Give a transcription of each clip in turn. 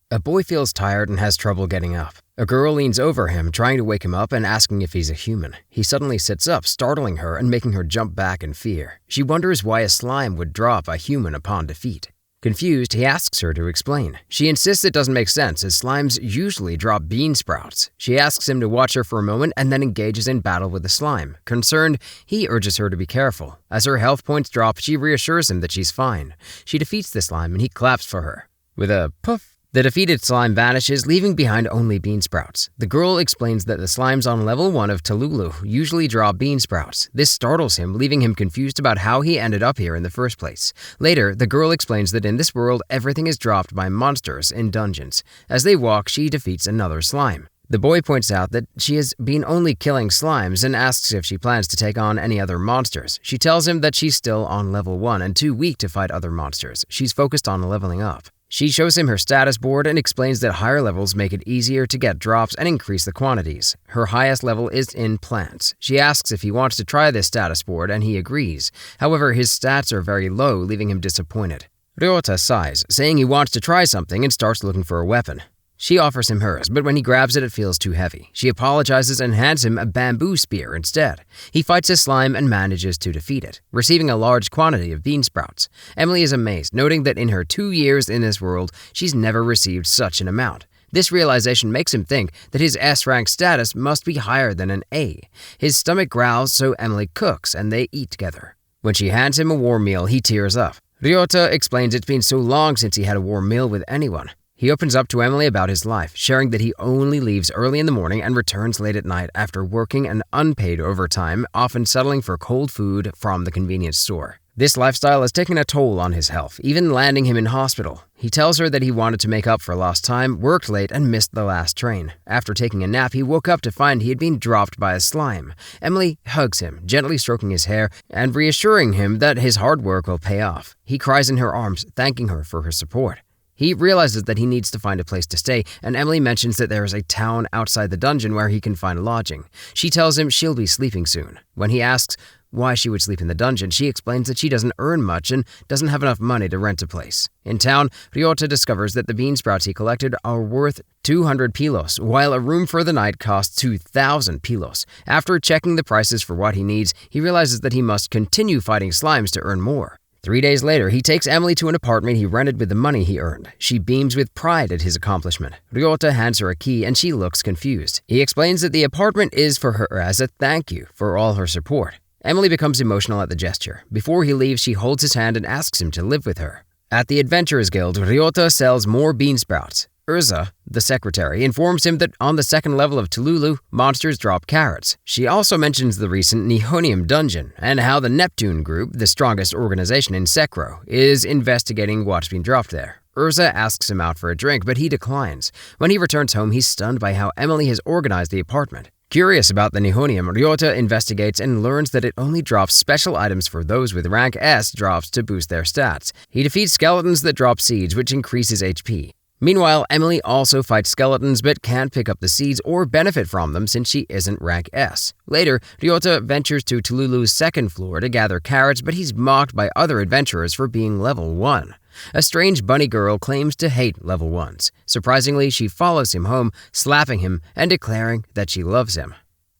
A boy feels tired and has trouble getting up. A girl leans over him, trying to wake him up and asking if he's a human. He suddenly sits up, startling her and making her jump back in fear. She wonders why a slime would drop a human upon defeat. Confused, he asks her to explain. She insists it doesn't make sense, as slimes usually drop bean sprouts. She asks him to watch her for a moment and then engages in battle with the slime. Concerned, he urges her to be careful. As her health points drop, she reassures him that she's fine. She defeats the slime and he claps for her. With a poof, the defeated slime vanishes, leaving behind only bean sprouts. The girl explains that the slimes on level 1 of Telulu usually drop bean sprouts. This startles him, leaving him confused about how he ended up here in the first place. Later, the girl explains that in this world, everything is dropped by monsters in dungeons. As they walk, she defeats another slime. The boy points out that she has been only killing slimes and asks if she plans to take on any other monsters. She tells him that she's still on level 1 and too weak to fight other monsters. She's focused on leveling up. She shows him her status board and explains that higher levels make it easier to get drops and increase the quantities. Her highest level is in plants. She asks if he wants to try this status board and he agrees. However, his stats are very low, leaving him disappointed. Ryouta sighs, saying he wants to try something and starts looking for a weapon. She offers him hers, but when he grabs it, it feels too heavy. She apologizes and hands him a bamboo spear instead. He fights a slime and manages to defeat it, receiving a large quantity of bean sprouts. Emily is amazed, noting that in her 2 years in this world, she's never received such an amount. This realization makes him think that his S-rank status must be higher than an A. His stomach growls, so Emily cooks and they eat together. When she hands him a warm meal, he tears up. Ryouta explains it's been so long since he had a warm meal with anyone. He opens up to Emily about his life, sharing that he only leaves early in the morning and returns late at night after working an unpaid overtime, often settling for cold food from the convenience store. This lifestyle has taken a toll on his health, even landing him in hospital. He tells her that he wanted to make up for lost time, worked late, and missed the last train. After taking a nap, he woke up to find he had been dropped by a slime. Emily hugs him, gently stroking his hair and reassuring him that his hard work will pay off. He cries in her arms, thanking her for her support. He realizes that he needs to find a place to stay, and Emily mentions that there is a town outside the dungeon where he can find lodging. She tells him she'll be sleeping soon. When he asks why she would sleep in the dungeon, she explains that she doesn't earn much and doesn't have enough money to rent a place. In town, Ryouta discovers that the bean sprouts he collected are worth 200 pilos, while a room for the night costs 2,000 pilos. After checking the prices for what he needs, he realizes that he must continue fighting slimes to earn more. 3 days later, he takes Emily to an apartment he rented with the money he earned. She beams with pride at his accomplishment. Ryouta hands her a key and she looks confused. He explains that the apartment is for her as a thank you for all her support. Emily becomes emotional at the gesture. Before he leaves, she holds his hand and asks him to live with her. At the Adventurers Guild, Ryouta sells more bean sprouts. Urza, the secretary, informs him that on the second level of Telulu, monsters drop carrots. She also mentions the recent Nihonium dungeon and how the Neptune group, the strongest organization in Sekro, is investigating what's been dropped there. Urza asks him out for a drink, but he declines. When he returns home, he's stunned by how Emily has organized the apartment. Curious about the Nihonium, Ryouta investigates and learns that it only drops special items for those with rank S drops to boost their stats. He defeats skeletons that drop seeds, which increases HP. Meanwhile, Emily also fights skeletons but can't pick up the seeds or benefit from them since she isn't rank S. Later, Ryouta ventures to Telulu's second floor to gather carrots, but he's mocked by other adventurers for being level 1. A strange bunny girl claims to hate level 1s. Surprisingly, she follows him home, slapping him and declaring that she loves him.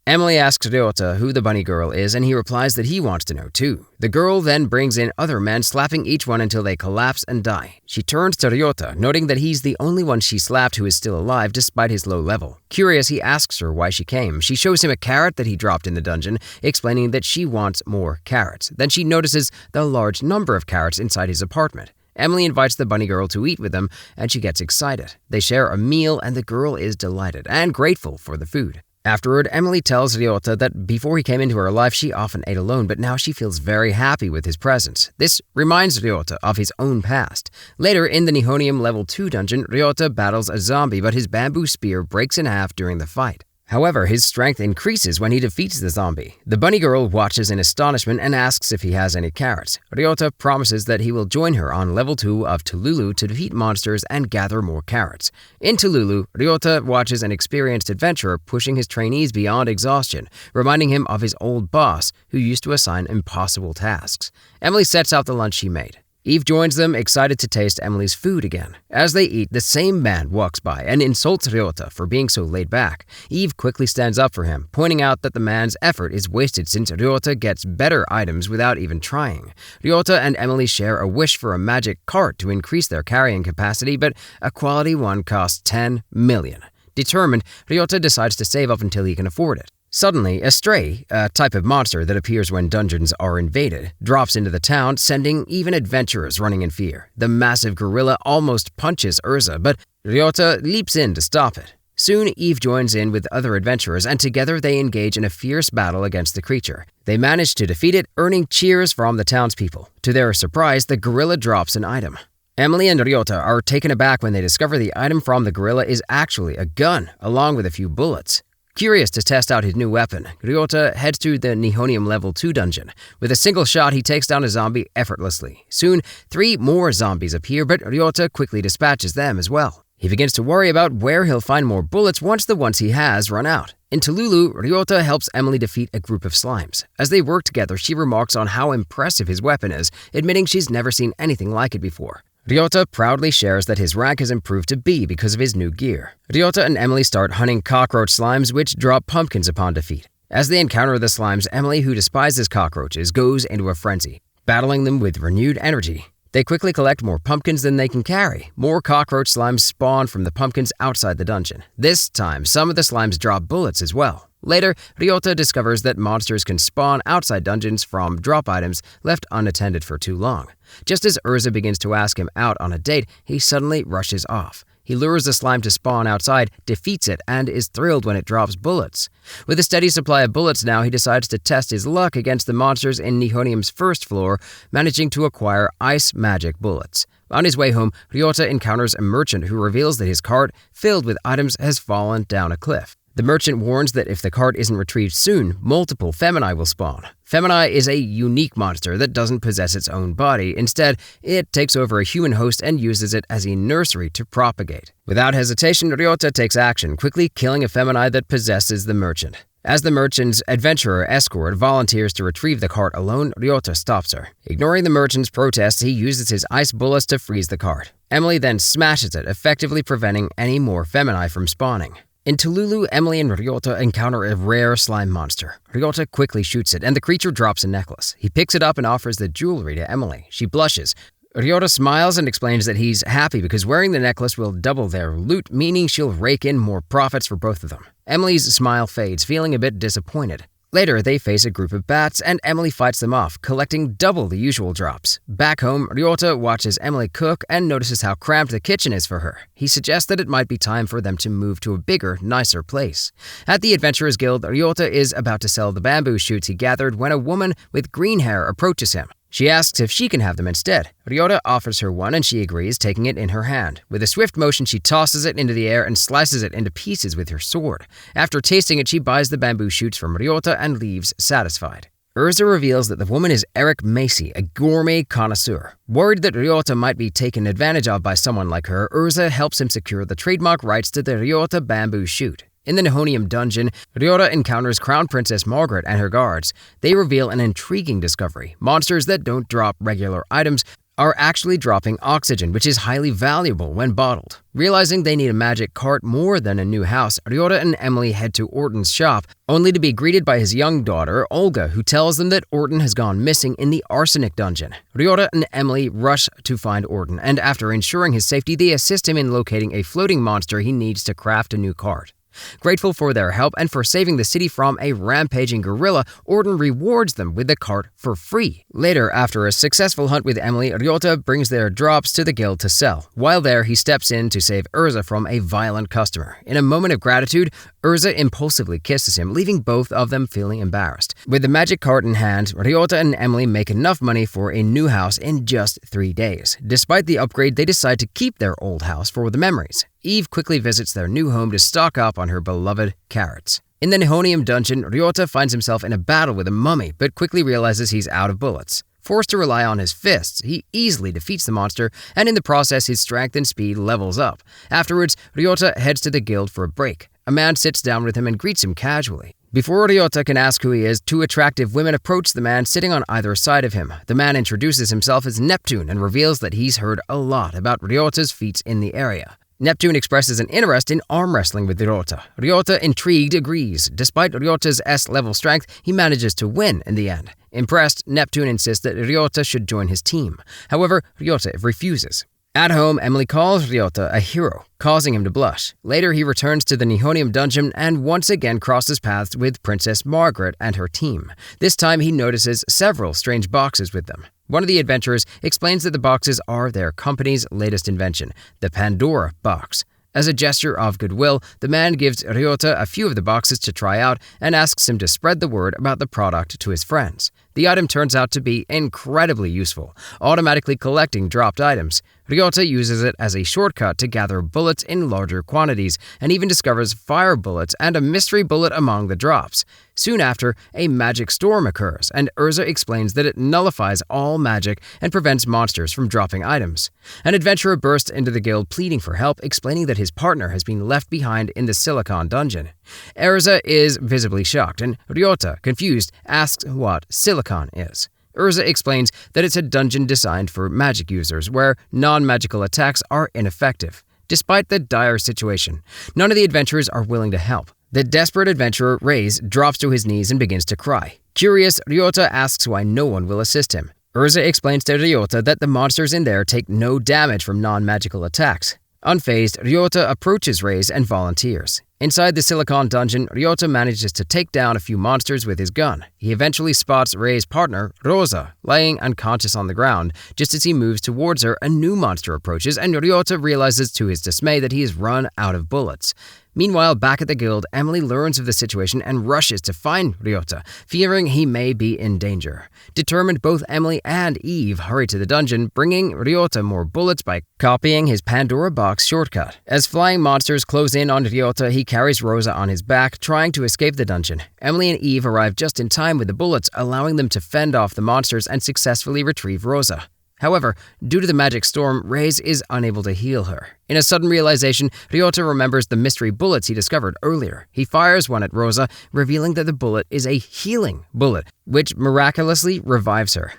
Emily asks Ryouta who the bunny girl is, and he replies that he wants to know too. The girl then brings in other men, slapping each one until they collapse and die. She turns to Ryouta, noting that he's the only one she slapped who is still alive despite his low level. Curious, he asks her why she came. She shows him a carrot that he dropped in the dungeon, explaining that she wants more carrots. Then she notices the large number of carrots inside his apartment. Emily invites the bunny girl to eat with them, and she gets excited. They share a meal, and the girl is delighted and grateful for the food. Afterward, Emily tells Ryouta that before he came into her life, she often ate alone, but now she feels very happy with his presence. This reminds Ryouta of his own past. Later, in the Nihonium Level 2 dungeon, Ryouta battles a zombie, but his bamboo spear breaks in half during the fight. However, his strength increases when he defeats the zombie. The bunny girl watches in astonishment and asks if he has any carrots. Ryouta promises that he will join her on level 2 of Telulu to defeat monsters and gather more carrots. In Telulu, Ryouta watches an experienced adventurer pushing his trainees beyond exhaustion, reminding him of his old boss, who used to assign impossible tasks. Emily sets out the lunch she made. Eve joins them, excited to taste Emily's food again. As they eat, the same man walks by and insults Ryouta for being so laid back. Eve quickly stands up for him, pointing out that the man's effort is wasted since Ryouta gets better items without even trying. Ryouta and Emily share a wish for a magic cart to increase their carrying capacity, but a quality one costs 10 million. Determined, Ryouta decides to save up until he can afford it. Suddenly, a stray, a type of monster that appears when dungeons are invaded, drops into the town, sending even adventurers running in fear. The massive gorilla almost punches Urza, but Ryouta leaps in to stop it. Soon, Eve joins in with other adventurers, and together they engage in a fierce battle against the creature. They manage to defeat it, earning cheers from the townspeople. To their surprise, the gorilla drops an item. Emily and Ryouta are taken aback when they discover the item from the gorilla is actually a gun, along with a few bullets. Curious to test out his new weapon, Ryouta heads to the Nihonium Level 2 dungeon. With a single shot, he takes down a zombie effortlessly. Soon, 3 more zombies appear, but Ryouta quickly dispatches them as well. He begins to worry about where he'll find more bullets once the ones he has run out. In Telulu, Ryouta helps Emily defeat a group of slimes. As they work together, she remarks on how impressive his weapon is, admitting she's never seen anything like it before. Ryouta proudly shares that his rank has improved to B because of his new gear. Ryouta and Emily start hunting cockroach slimes, which drop pumpkins upon defeat. As they encounter the slimes, Emily, who despises cockroaches, goes into a frenzy, battling them with renewed energy. They quickly collect more pumpkins than they can carry. More cockroach slimes spawn from the pumpkins outside the dungeon. This time, some of the slimes drop bullets as well. Later, Ryouta discovers that monsters can spawn outside dungeons from drop items left unattended for too long. Just as Urza begins to ask him out on a date, he suddenly rushes off. He lures the slime to spawn outside, defeats it, and is thrilled when it drops bullets. With a steady supply of bullets now, he decides to test his luck against the monsters in Nihonium's first floor, managing to acquire ice magic bullets. On his way home, Ryouta encounters a merchant who reveals that his cart, filled with items, has fallen down a cliff. The merchant warns that if the cart isn't retrieved soon, multiple Femini will spawn. Femini is a unique monster that doesn't possess its own body. Instead, it takes over a human host and uses it as a nursery to propagate. Without hesitation, Ryouta takes action, quickly killing a Femini that possesses the merchant. As the merchant's adventurer escort volunteers to retrieve the cart alone, Ryouta stops her. Ignoring the merchant's protests, he uses his ice bullets to freeze the cart. Emily then smashes it, effectively preventing any more Femini from spawning. In Telulu, Emily and Ryouta encounter a rare slime monster. Ryouta quickly shoots it, and the creature drops a necklace. He picks it up and offers the jewelry to Emily. She blushes. Ryouta smiles and explains that he's happy because wearing the necklace will double their loot, meaning she'll rake in more profits for both of them. Emily's smile fades, feeling a bit disappointed. Later, they face a group of bats, and Emily fights them off, collecting double the usual drops. Back home, Ryouta watches Emily cook and notices how cramped the kitchen is for her. He suggests that it might be time for them to move to a bigger, nicer place. At the Adventurers Guild, Ryouta is about to sell the bamboo shoots he gathered when a woman with green hair approaches him. She asks if she can have them instead. Ryouta offers her one and she agrees, taking it in her hand. With a swift motion, she tosses it into the air and slices it into pieces with her sword. After tasting it, she buys the bamboo shoots from Ryouta and leaves satisfied. Urza reveals that the woman is Eric Macy, a gourmet connoisseur. Worried that Ryouta might be taken advantage of by someone like her, Urza helps him secure the trademark rights to the Ryouta bamboo shoot. In the Nihonium dungeon, Ryouta encounters Crown Princess Margaret and her guards. They reveal an intriguing discovery. Monsters that don't drop regular items are actually dropping oxygen, which is highly valuable when bottled. Realizing they need a magic cart more than a new house, Ryouta and Emily head to Orton's shop, only to be greeted by his young daughter, Olga, who tells them that Orton has gone missing in the arsenic dungeon. Ryouta and Emily rush to find Orton, and after ensuring his safety, they assist him in locating a floating monster he needs to craft a new cart. Grateful for their help and for saving the city from a rampaging gorilla, Orton rewards them with the cart for free. Later, after a successful hunt with Emily, Ryouta brings their drops to the guild to sell. While there, he steps in to save Urza from a violent customer. In a moment of gratitude, Urza impulsively kisses him, leaving both of them feeling embarrassed. With the magic cart in hand, Ryouta and Emily make enough money for a new house in just 3 days. Despite the upgrade, they decide to keep their old house for the memories. Eve quickly visits their new home to stock up on her beloved carrots. In the Nihonium dungeon, Ryouta finds himself in a battle with a mummy, but quickly realizes he's out of bullets. Forced to rely on his fists, he easily defeats the monster, and in the process his strength and speed levels up. Afterwards, Ryouta heads to the guild for a break. A man sits down with him and greets him casually. Before Ryouta can ask who he is, two attractive women approach the man sitting on either side of him. The man introduces himself as Neptune and reveals that he's heard a lot about Ryota's feats in the area. Neptune expresses an interest in arm wrestling with Ryouta. Ryouta, intrigued, agrees. Despite Ryota's S-level strength, he manages to win in the end. Impressed, Neptune insists that Ryouta should join his team. However, Ryouta refuses. At home, Emily calls Ryouta a hero, causing him to blush. Later, he returns to the Nihonium dungeon and once again crosses paths with Princess Margaret and her team. This time, he notices several strange boxes with them. One of the adventurers explains that the boxes are their company's latest invention, the Pandora box. As a gesture of goodwill, the man gives Ryouta a few of the boxes to try out and asks him to spread the word about the product to his friends. The item turns out to be incredibly useful, automatically collecting dropped items. Ryouta uses it as a shortcut to gather bullets in larger quantities, and even discovers fire bullets and a mystery bullet among the drops. Soon after, a magic storm occurs, and Urza explains that it nullifies all magic and prevents monsters from dropping items. An adventurer bursts into the guild pleading for help, explaining that his partner has been left behind in the Silicon dungeon. Urza is visibly shocked, and Ryouta, confused, asks what Silicon is. Urza explains that it's a dungeon designed for magic users, where non-magical attacks are ineffective. Despite the dire situation, none of the adventurers are willing to help. The desperate adventurer, Reyes, drops to his knees and begins to cry. Curious, Ryouta asks why no one will assist him. Urza explains to Ryouta that the monsters in there take no damage from non-magical attacks. Unfazed, Ryouta approaches Reyes and volunteers. Inside the Silicon dungeon, Ryouta manages to take down a few monsters with his gun. He eventually spots Reyes' partner, Rosa, lying unconscious on the ground. Just as he moves towards her, a new monster approaches, and Ryouta realizes to his dismay that he has run out of bullets. Meanwhile, back at the guild, Emily learns of the situation and rushes to find Ryouta, fearing he may be in danger. Determined, both Emily and Eve hurry to the dungeon, bringing Ryouta more bullets by copying his Pandora box shortcut. As flying monsters close in on Ryouta, he carries Rosa on his back, trying to escape the dungeon. Emily and Eve arrive just in time with the bullets, allowing them to fend off the monsters and successfully retrieve Rosa. However, due to the magic storm, Reyes is unable to heal her. In a sudden realization, Ryouta remembers the mystery bullets he discovered earlier. He fires one at Rosa, revealing that the bullet is a healing bullet, which miraculously revives her.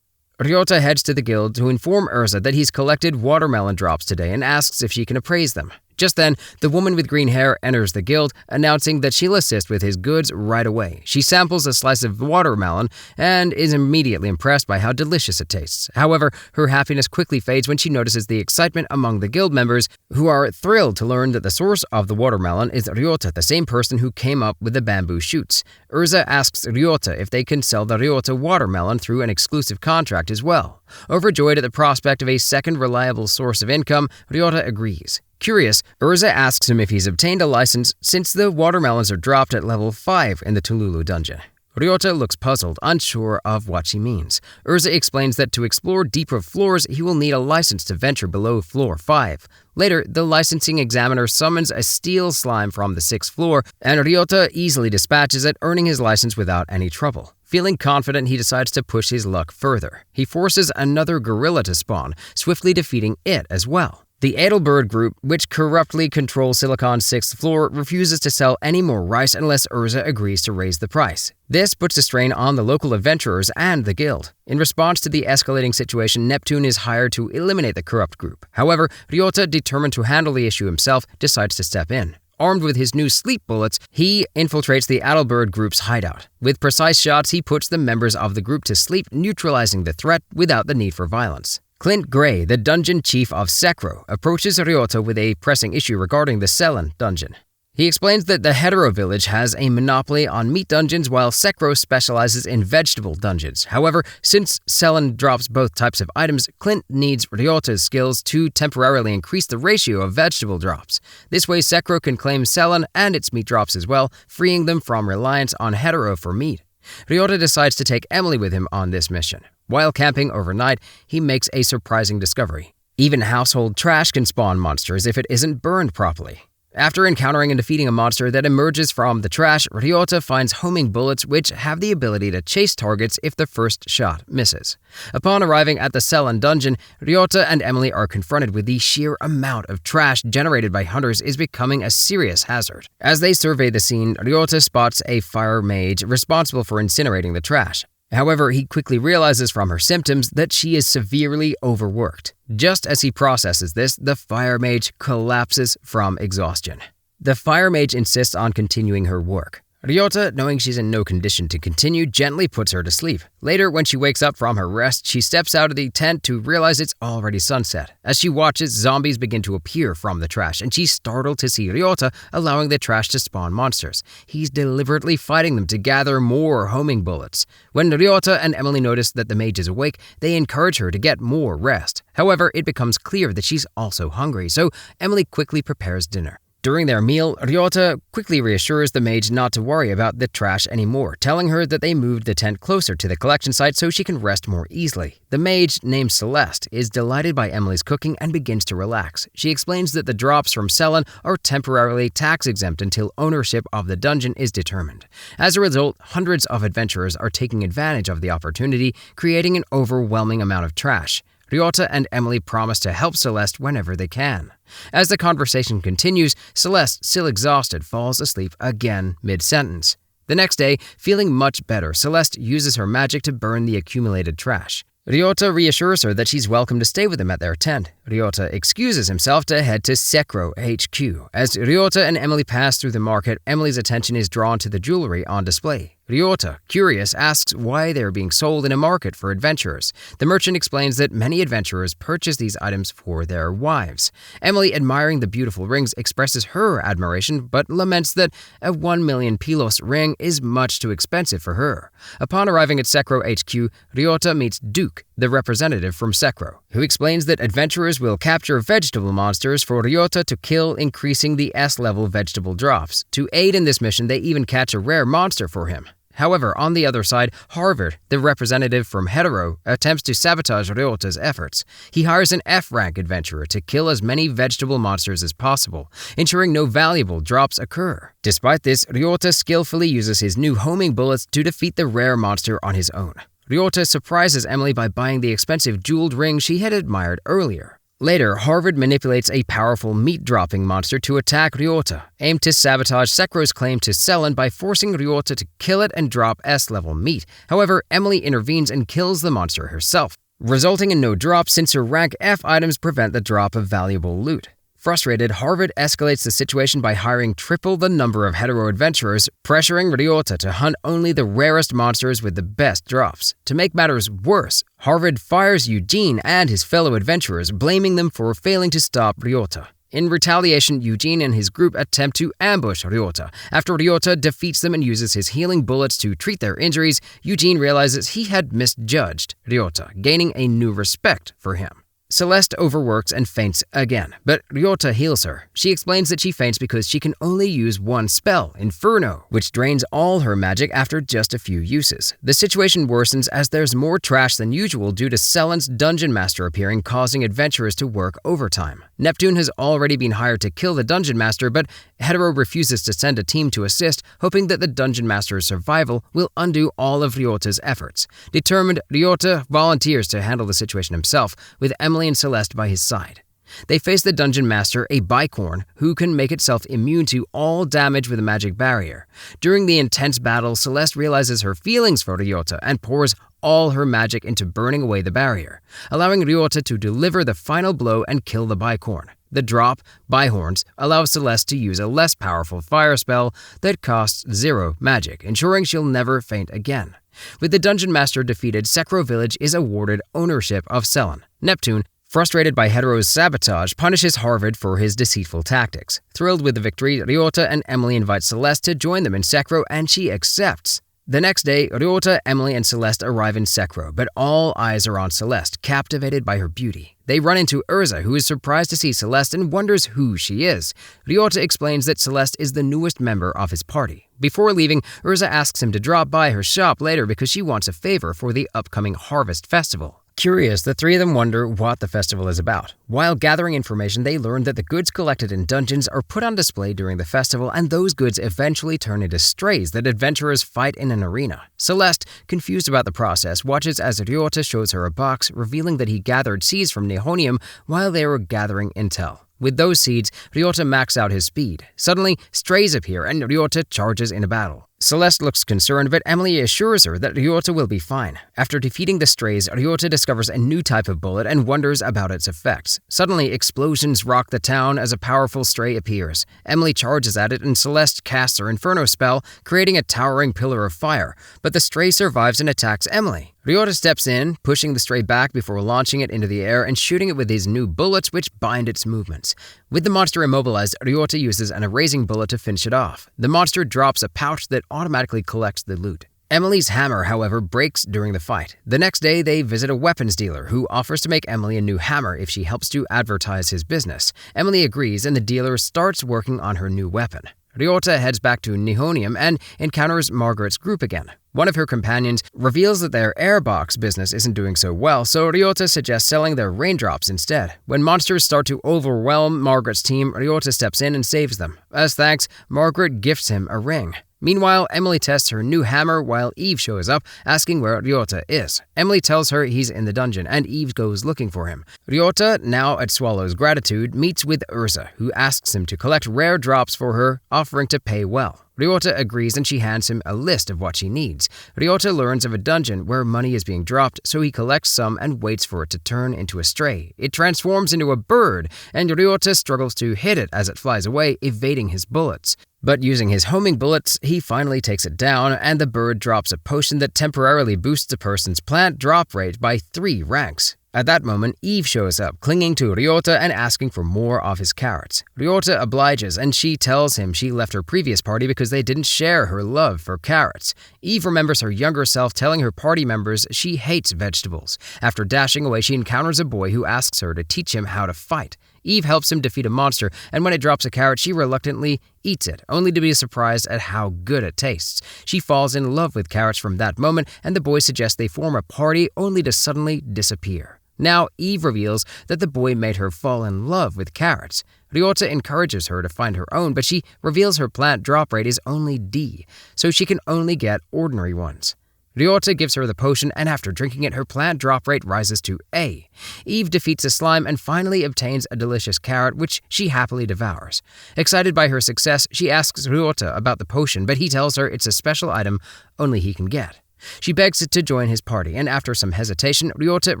Ryouta heads to the guild to inform Urza that he's collected watermelon drops today and asks if she can appraise them. Just then, the woman with green hair enters the guild, announcing that she'll assist with his goods right away. She samples a slice of watermelon and is immediately impressed by how delicious it tastes. However, her happiness quickly fades when she notices the excitement among the guild members, who are thrilled to learn that the source of the watermelon is Ryouta, the same person who came up with the bamboo shoots. Urza asks Ryouta if they can sell the Ryouta watermelon through an exclusive contract as well. Overjoyed at the prospect of a second reliable source of income, Ryouta agrees. Curious, Urza asks him if he's obtained a license since the watermelons are dropped at level 5 in the Telulu dungeon. Ryouta looks puzzled, unsure of what she means. Urza explains that to explore deeper floors, he will need a license to venture below floor 5. Later, the licensing examiner summons a steel slime from the 6th floor, and Ryouta easily dispatches it, earning his license without any trouble. Feeling confident, he decides to push his luck further. He forces another gorilla to spawn, swiftly defeating it as well. The Edelbird group, which corruptly controls Silicon's 6th floor, refuses to sell any more rice unless Urza agrees to raise the price. This puts a strain on the local adventurers and the guild. In response to the escalating situation, Neptune is hired to eliminate the corrupt group. However, Ryouta, determined to handle the issue himself, decides to step in. Armed with his new sleep bullets, he infiltrates the Adelbird group's hideout. With precise shots, he puts the members of the group to sleep, neutralizing the threat without the need for violence. Clint Gray, the dungeon chief of Sekro, approaches Ryouta with a pressing issue regarding the Selen dungeon. He explains that the Hetero village has a monopoly on meat dungeons while Sekro specializes in vegetable dungeons. However, since Selen drops both types of items, Clint needs Ryota's skills to temporarily increase the ratio of vegetable drops. This way, Sekro can claim Selen and its meat drops as well, freeing them from reliance on Hetero for meat. Ryouta decides to take Emily with him on this mission. While camping overnight, he makes a surprising discovery. Even household trash can spawn monsters if it isn't burned properly. After encountering and defeating a monster that emerges from the trash, Ryouta finds homing bullets which have the ability to chase targets if the first shot misses. Upon arriving at the Selene dungeon, Ryouta and Emily are confronted with the sheer amount of trash generated by hunters is becoming a serious hazard. As they survey the scene, Ryouta spots a fire mage responsible for incinerating the trash. However, he quickly realizes from her symptoms that she is severely overworked. Just as he processes this, the fire mage collapses from exhaustion. The fire mage insists on continuing her work. Ryouta, knowing she's in no condition to continue, gently puts her to sleep. Later, when she wakes up from her rest, she steps out of the tent to realize it's already sunset. As she watches, zombies begin to appear from the trash, and she's startled to see Ryouta allowing the trash to spawn monsters. He's deliberately fighting them to gather more homing bullets. When Ryouta and Emily notice that the mage is awake, they encourage her to get more rest. However, it becomes clear that she's also hungry, so Emily quickly prepares dinner. During their meal, Ryouta quickly reassures the mage not to worry about the trash anymore, telling her that they moved the tent closer to the collection site so she can rest more easily. The mage, named Celeste, is delighted by Emily's cooking and begins to relax. She explains that the drops from Selene are temporarily tax-exempt until ownership of the dungeon is determined. As a result, hundreds of adventurers are taking advantage of the opportunity, creating an overwhelming amount of trash. Ryouta and Emily promise to help Celeste whenever they can. As the conversation continues, Celeste, still exhausted, falls asleep again mid-sentence. The next day, feeling much better, Celeste uses her magic to burn the accumulated trash. Ryouta reassures her that she's welcome to stay with them at their tent. Ryouta excuses himself to head to Sekro HQ. As Ryouta and Emily pass through the market, Emily's attention is drawn to the jewelry on display. Ryouta, curious, asks why they are being sold in a market for adventurers. The merchant explains that many adventurers purchase these items for their wives. Emily, admiring the beautiful rings, expresses her admiration but laments that a 1 million pilos ring is much too expensive for her. Upon arriving at Sekro HQ, Ryouta meets Duke, the representative from Sekro, who explains that adventurers will capture vegetable monsters for Ryouta to kill, increasing the S-level vegetable drops. To aid in this mission, they even catch a rare monster for him. However, on the other side, Harvard, the representative from Hetero, attempts to sabotage Ryouta's efforts. He hires an F-rank adventurer to kill as many vegetable monsters as possible, ensuring no valuable drops occur. Despite this, Ryouta skillfully uses his new homing bullets to defeat the rare monster on his own. Ryouta surprises Emily by buying the expensive jeweled ring she had admired earlier. Later, Harvard manipulates a powerful meat-dropping monster to attack Ryouta, aimed to sabotage Sekro's claim to Selene by forcing Ryouta to kill it and drop S-level meat. However, Emily intervenes and kills the monster herself, resulting in no drop since her rank F items prevent the drop of valuable loot. Frustrated, Harvard escalates the situation by hiring triple the number of hetero adventurers, pressuring Ryouta to hunt only the rarest monsters with the best drops. To make matters worse, Harvard fires Eugene and his fellow adventurers, blaming them for failing to stop Ryouta. In retaliation, Eugene and his group attempt to ambush Ryouta. After Ryouta defeats them and uses his healing bullets to treat their injuries, Eugene realizes he had misjudged Ryouta, gaining a new respect for him. Celeste overworks and faints again, but Ryouta heals her. She explains that she faints because she can only use one spell, Inferno, which drains all her magic after just a few uses. The situation worsens as there's more trash than usual due to Selene's dungeon master appearing, causing adventurers to work overtime. Neptune has already been hired to kill the dungeon master, but Hetero refuses to send a team to assist, hoping that the dungeon master's survival will undo all of Ryouta's efforts. Determined, Ryouta volunteers to handle the situation himself, with Emily and Celeste by his side. They face the dungeon master, a bicorn, who can make itself immune to all damage with a magic barrier. During the intense battle, Celeste realizes her feelings for Ryouta and pours all her magic into burning away the barrier, allowing Ryouta to deliver the final blow and kill the bicorn. The drop, Bihorns, allows Celeste to use a less powerful fire spell that costs 0 magic, ensuring she'll never faint again. With the dungeon master defeated, Sekro Village is awarded ownership of Selene. Neptune, frustrated by Hetero's sabotage, punishes Harvard for his deceitful tactics. Thrilled with the victory, Ryouta and Emily invite Celeste to join them in Sekro, and she accepts. The next day, Ryouta, Emily, and Celeste arrive in Sekro, but all eyes are on Celeste, captivated by her beauty. They run into Urza, who is surprised to see Celeste and wonders who she is. Ryouta explains that Celeste is the newest member of his party. Before leaving, Urza asks him to drop by her shop later because she wants a favor for the upcoming Harvest Festival. Curious, the three of them wonder what the festival is about. While gathering information, they learn that the goods collected in dungeons are put on display during the festival, and those goods eventually turn into strays that adventurers fight in an arena. Celeste, confused about the process, watches as Ryouta shows her a box, revealing that he gathered seeds from Nihonium while they were gathering intel. With those seeds, Ryouta maxes out his speed. Suddenly, strays appear and Ryouta charges in a battle. Celeste looks concerned, but Emily assures her that Ryouta will be fine. After defeating the strays, Ryouta discovers a new type of bullet and wonders about its effects. Suddenly, explosions rock the town as a powerful stray appears. Emily charges at it and Celeste casts her Inferno spell, creating a towering pillar of fire. But the stray survives and attacks Emily. Ryouta steps in, pushing the stray back before launching it into the air and shooting it with his new bullets, which bind its movements. With the monster immobilized, Ryouta uses an erasing bullet to finish it off. The monster drops a pouch that automatically collects the loot. Emily's hammer, however, breaks during the fight. The next day, they visit a weapons dealer who offers to make Emily a new hammer if she helps to advertise his business. Emily agrees and the dealer starts working on her new weapon. Ryouta heads back to Nihonium and encounters Margaret's group again. One of her companions reveals that their airbox business isn't doing so well, so Ryouta suggests selling their raindrops instead. When monsters start to overwhelm Margaret's team, Ryouta steps in and saves them. As thanks, Margaret gifts him a ring. Meanwhile, Emily tests her new hammer while Eve shows up, asking where Ryouta is. Emily tells her he's in the dungeon, and Eve goes looking for him. Ryouta, now at Swallow's gratitude, meets with Urza, who asks him to collect rare drops for her, offering to pay well. Ryouta agrees and she hands him a list of what she needs. Ryouta learns of a dungeon where money is being dropped, so he collects some and waits for it to turn into a stray. It transforms into a bird, and Ryouta struggles to hit it as it flies away, evading his bullets. But using his homing bullets, he finally takes it down, and the bird drops a potion that temporarily boosts a person's plant drop rate by 3 ranks. At that moment, Eve shows up, clinging to Ryouta and asking for more of his carrots. Ryouta obliges, and she tells him she left her previous party because they didn't share her love for carrots. Eve remembers her younger self telling her party members she hates vegetables. After dashing away, she encounters a boy who asks her to teach him how to fight. Eve helps him defeat a monster, and when it drops a carrot, she reluctantly eats it, only to be surprised at how good it tastes. She falls in love with carrots from that moment, and the boy suggests they form a party only to suddenly disappear. Now, Eve reveals that the boy made her fall in love with carrots. Ryouta encourages her to find her own, but she reveals her plant drop rate is only D, so she can only get ordinary ones. Ryouta gives her the potion, and after drinking it, her plant drop rate rises to A. Eve defeats a slime and finally obtains a delicious carrot, which she happily devours. Excited by her success, she asks Ryouta about the potion, but he tells her it's a special item only he can get. She begs it to join his party, and after some hesitation, Ryouta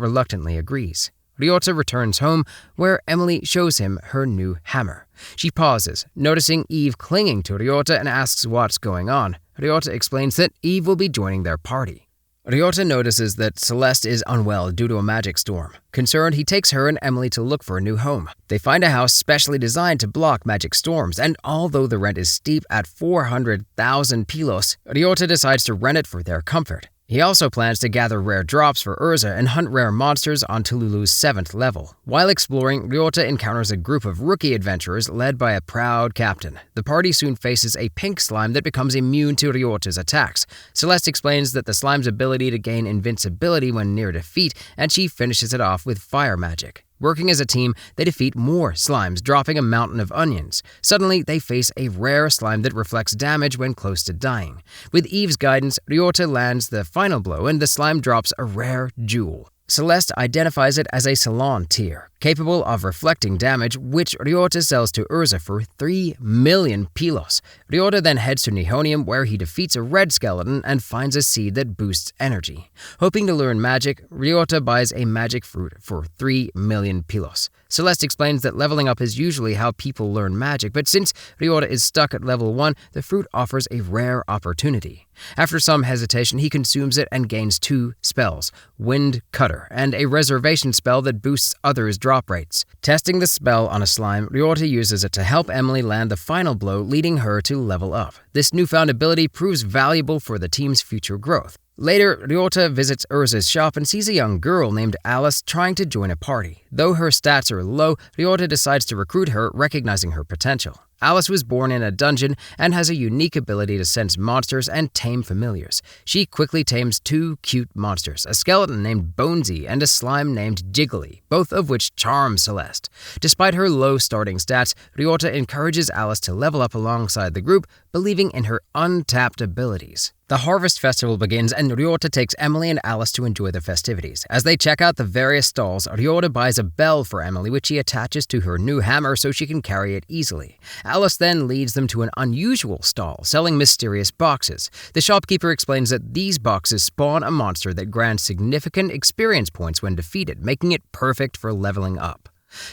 reluctantly agrees. Ryouta returns home, where Emily shows him her new hammer. She pauses, noticing Eve clinging to Ryouta, and asks what's going on. Ryouta explains that Eve will be joining their party. Ryouta notices that Celeste is unwell due to a magic storm. Concerned, he takes her and Emily to look for a new home. They find a house specially designed to block magic storms, and although the rent is steep at 400,000 pilos, Ryouta decides to rent it for their comfort. He also plans to gather rare drops for Urza and hunt rare monsters on Telulu's 7th level. While exploring, Ryouta encounters a group of rookie adventurers led by a proud captain. The party soon faces a pink slime that becomes immune to Ryouta's attacks. Celeste explains that the slime's ability to gain invincibility when near defeat, and she finishes it off with fire magic. Working as a team, they defeat more slimes, dropping a mountain of onions. Suddenly, they face a rare slime that reflects damage when close to dying. With Eve's guidance, Ryouta lands the final blow, and the slime drops a rare jewel. Celeste identifies it as a Salon tier, capable of reflecting damage, which Ryouta sells to Urza for 3 million pilos. Ryouta then heads to Nihonium, where he defeats a red skeleton and finds a seed that boosts energy. Hoping to learn magic, Ryouta buys a magic fruit for 3 million pilos. Celeste explains that leveling up is usually how people learn magic, but since Ryouta is stuck at level 1, the fruit offers a rare opportunity. After some hesitation, he consumes it and gains 2 spells, Wind Cutter and a reservation spell that boosts others' drop rates. Testing the spell on a slime, Ryouta uses it to help Emily land the final blow, leading her to level up. This newfound ability proves valuable for the team's future growth. Later, Ryouta visits Urza's shop and sees a young girl named Alice trying to join a party. Though her stats are low, Ryouta decides to recruit her, recognizing her potential. Alice was born in a dungeon and has a unique ability to sense monsters and tame familiars. She quickly tames two cute monsters, a skeleton named Bonesy and a slime named Jiggly, both of which charm Celeste. Despite her low starting stats, Ryouta encourages Alice to level up alongside the group, believing in her untapped abilities. The Harvest Festival begins and Ryouta takes Emily and Alice to enjoy the festivities. As they check out the various stalls, Ryouta buys a bell for Emily which she attaches to her new hammer so she can carry it easily. Alice then leads them to an unusual stall selling mysterious boxes. The shopkeeper explains that these boxes spawn a monster that grants significant experience points when defeated, making it perfect for leveling up.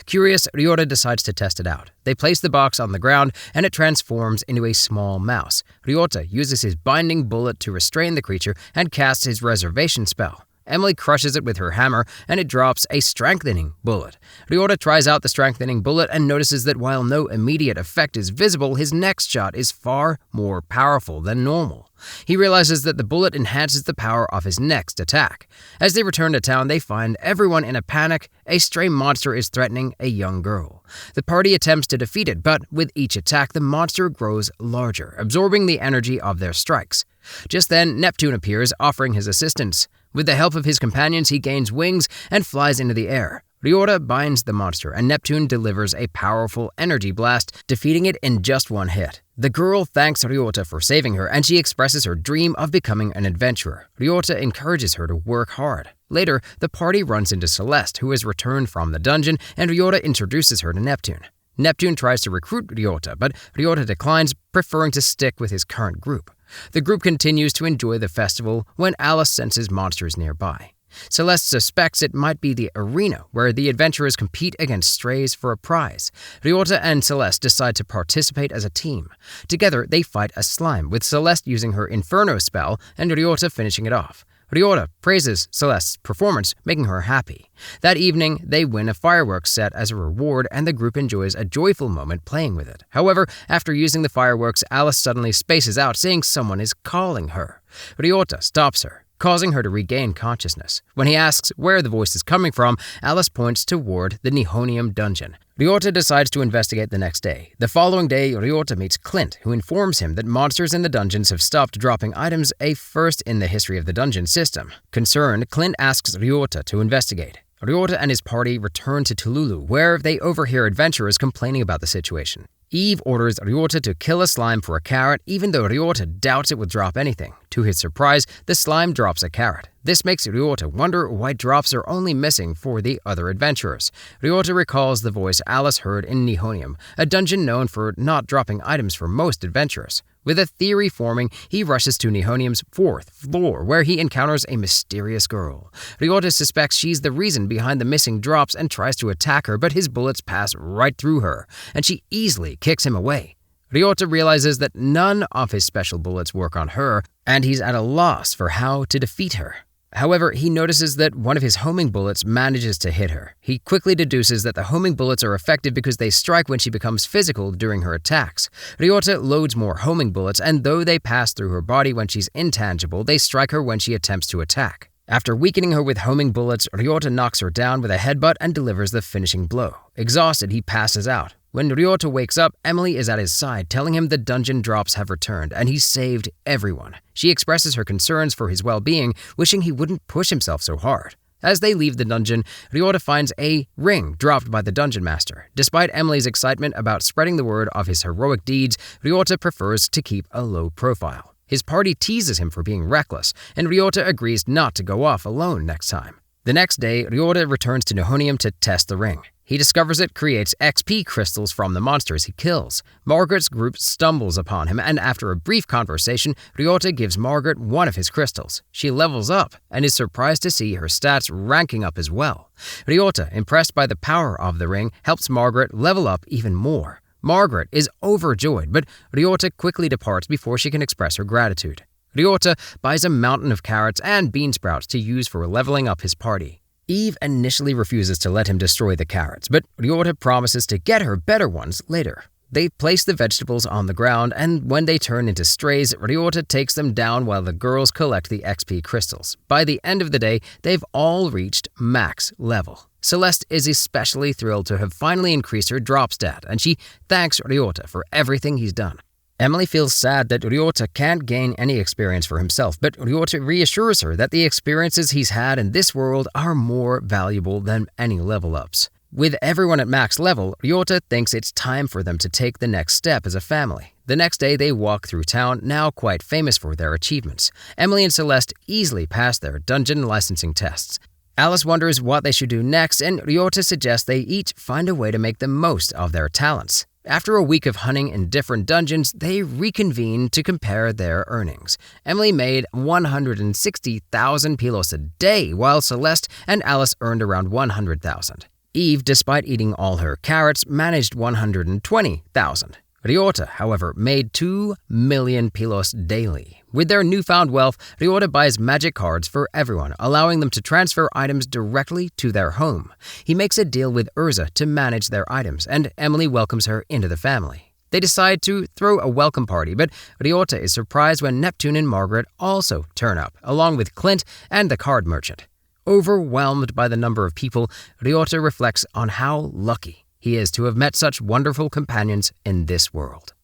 Curious, Ryouta decides to test it out. They place the box on the ground and it transforms into a small mouse. Ryouta uses his binding bullet to restrain the creature and casts his reservation spell. Emily crushes it with her hammer and it drops a strengthening bullet. Ryouta tries out the strengthening bullet and notices that while no immediate effect is visible, his next shot is far more powerful than normal. He realizes that the bullet enhances the power of his next attack. As they return to town, they find everyone in a panic. A stray monster is threatening a young girl. The party attempts to defeat it, but with each attack, the monster grows larger, absorbing the energy of their strikes. Just then, Neptune appears, offering his assistance. With the help of his companions, he gains wings and flies into the air. Ryouta binds the monster, and Neptune delivers a powerful energy blast, defeating it in just one hit. The girl thanks Ryouta for saving her, and she expresses her dream of becoming an adventurer. Ryouta encourages her to work hard. Later, the party runs into Celeste, who has returned from the dungeon, and Ryouta introduces her to Neptune. Neptune tries to recruit Ryouta, but Ryouta declines, preferring to stick with his current group. The group continues to enjoy the festival when Alice senses monsters nearby. Celeste suspects it might be the arena where the adventurers compete against strays for a prize. Ryouta and Celeste decide to participate as a team. Together, they fight a slime, with Celeste using her Inferno spell and Ryouta finishing it off. Ryouta praises Celeste's performance, making her happy. That evening, they win a fireworks set as a reward, and the group enjoys a joyful moment playing with it. However, after using the fireworks, Alice suddenly spaces out, saying someone is calling her. Ryouta stops her, causing her to regain consciousness. When he asks where the voice is coming from, Alice points toward the Nihonium dungeon. Ryouta decides to investigate the next day. The following day, Ryouta meets Clint, who informs him that monsters in the dungeons have stopped dropping items, a first in the history of the dungeon system. Concerned, Clint asks Ryouta to investigate. Ryouta and his party return to Telulu, where they overhear adventurers complaining about the situation. Eve orders Ryouta to kill a slime for a carrot, even though Ryouta doubts it will drop anything. To his surprise, the slime drops a carrot. This makes Ryouta wonder why drops are only missing for the other adventurers. Ryouta recalls the voice Alice heard in Nihonium, a dungeon known for not dropping items for most adventurers. With a theory forming, he rushes to Nihonium's 4th floor, where he encounters a mysterious girl. Ryouta suspects she's the reason behind the missing drops and tries to attack her, but his bullets pass right through her, and she easily kicks him away. Ryouta realizes that none of his special bullets work on her, and he's at a loss for how to defeat her. However, he notices that one of his homing bullets manages to hit her. He quickly deduces that the homing bullets are effective because they strike when she becomes physical during her attacks. Ryouta loads more homing bullets, and though they pass through her body when she's intangible, they strike her when she attempts to attack. After weakening her with homing bullets, Ryouta knocks her down with a headbutt and delivers the finishing blow. Exhausted, he passes out. When Ryouta wakes up, Emily is at his side, telling him the dungeon drops have returned, and he's saved everyone. She expresses her concerns for his well-being, wishing he wouldn't push himself so hard. As they leave the dungeon, Ryouta finds a ring dropped by the dungeon master. Despite Emily's excitement about spreading the word of his heroic deeds, Ryouta prefers to keep a low profile. His party teases him for being reckless, and Ryouta agrees not to go off alone next time. The next day, Ryouta returns to Nihonium to test the ring. He discovers it creates XP crystals from the monsters he kills. Margaret's group stumbles upon him, and after a brief conversation, Ryouta gives Margaret one of his crystals. She levels up and is surprised to see her stats ranking up as well. Ryouta, impressed by the power of the ring, helps Margaret level up even more. Margaret is overjoyed, but Ryouta quickly departs before she can express her gratitude. Ryouta buys a mountain of carrots and bean sprouts to use for leveling up his party. Eve initially refuses to let him destroy the carrots, but Ryouta promises to get her better ones later. They place the vegetables on the ground, and when they turn into strays, Ryouta takes them down while the girls collect the XP crystals. By the end of the day, they've all reached max level. Celeste is especially thrilled to have finally increased her drop stat, and she thanks Ryouta for everything he's done. Emily feels sad that Ryouta can't gain any experience for himself, but Ryouta reassures her that the experiences he's had in this world are more valuable than any level-ups. With everyone at max level, Ryouta thinks it's time for them to take the next step as a family. The next day, they walk through town, now quite famous for their achievements. Emily and Celeste easily pass their dungeon licensing tests. Alice wonders what they should do next, and Ryouta suggests they each find a way to make the most of their talents. After a week of hunting in different dungeons, they reconvene to compare their earnings. Emily made 160,000 pilos a day, while Celeste and Alice earned around 100,000. Eve, despite eating all her carrots, managed 120,000. Ryouta, however, made 2 million pilos daily. With their newfound wealth, Ryouta buys magic cards for everyone, allowing them to transfer items directly to their home. He makes a deal with Urza to manage their items, and Emily welcomes her into the family. They decide to throw a welcome party, but Ryouta is surprised when Neptune and Margaret also turn up, along with Clint and the card merchant. Overwhelmed by the number of people, Ryouta reflects on how lucky he is to have met such wonderful companions in this world.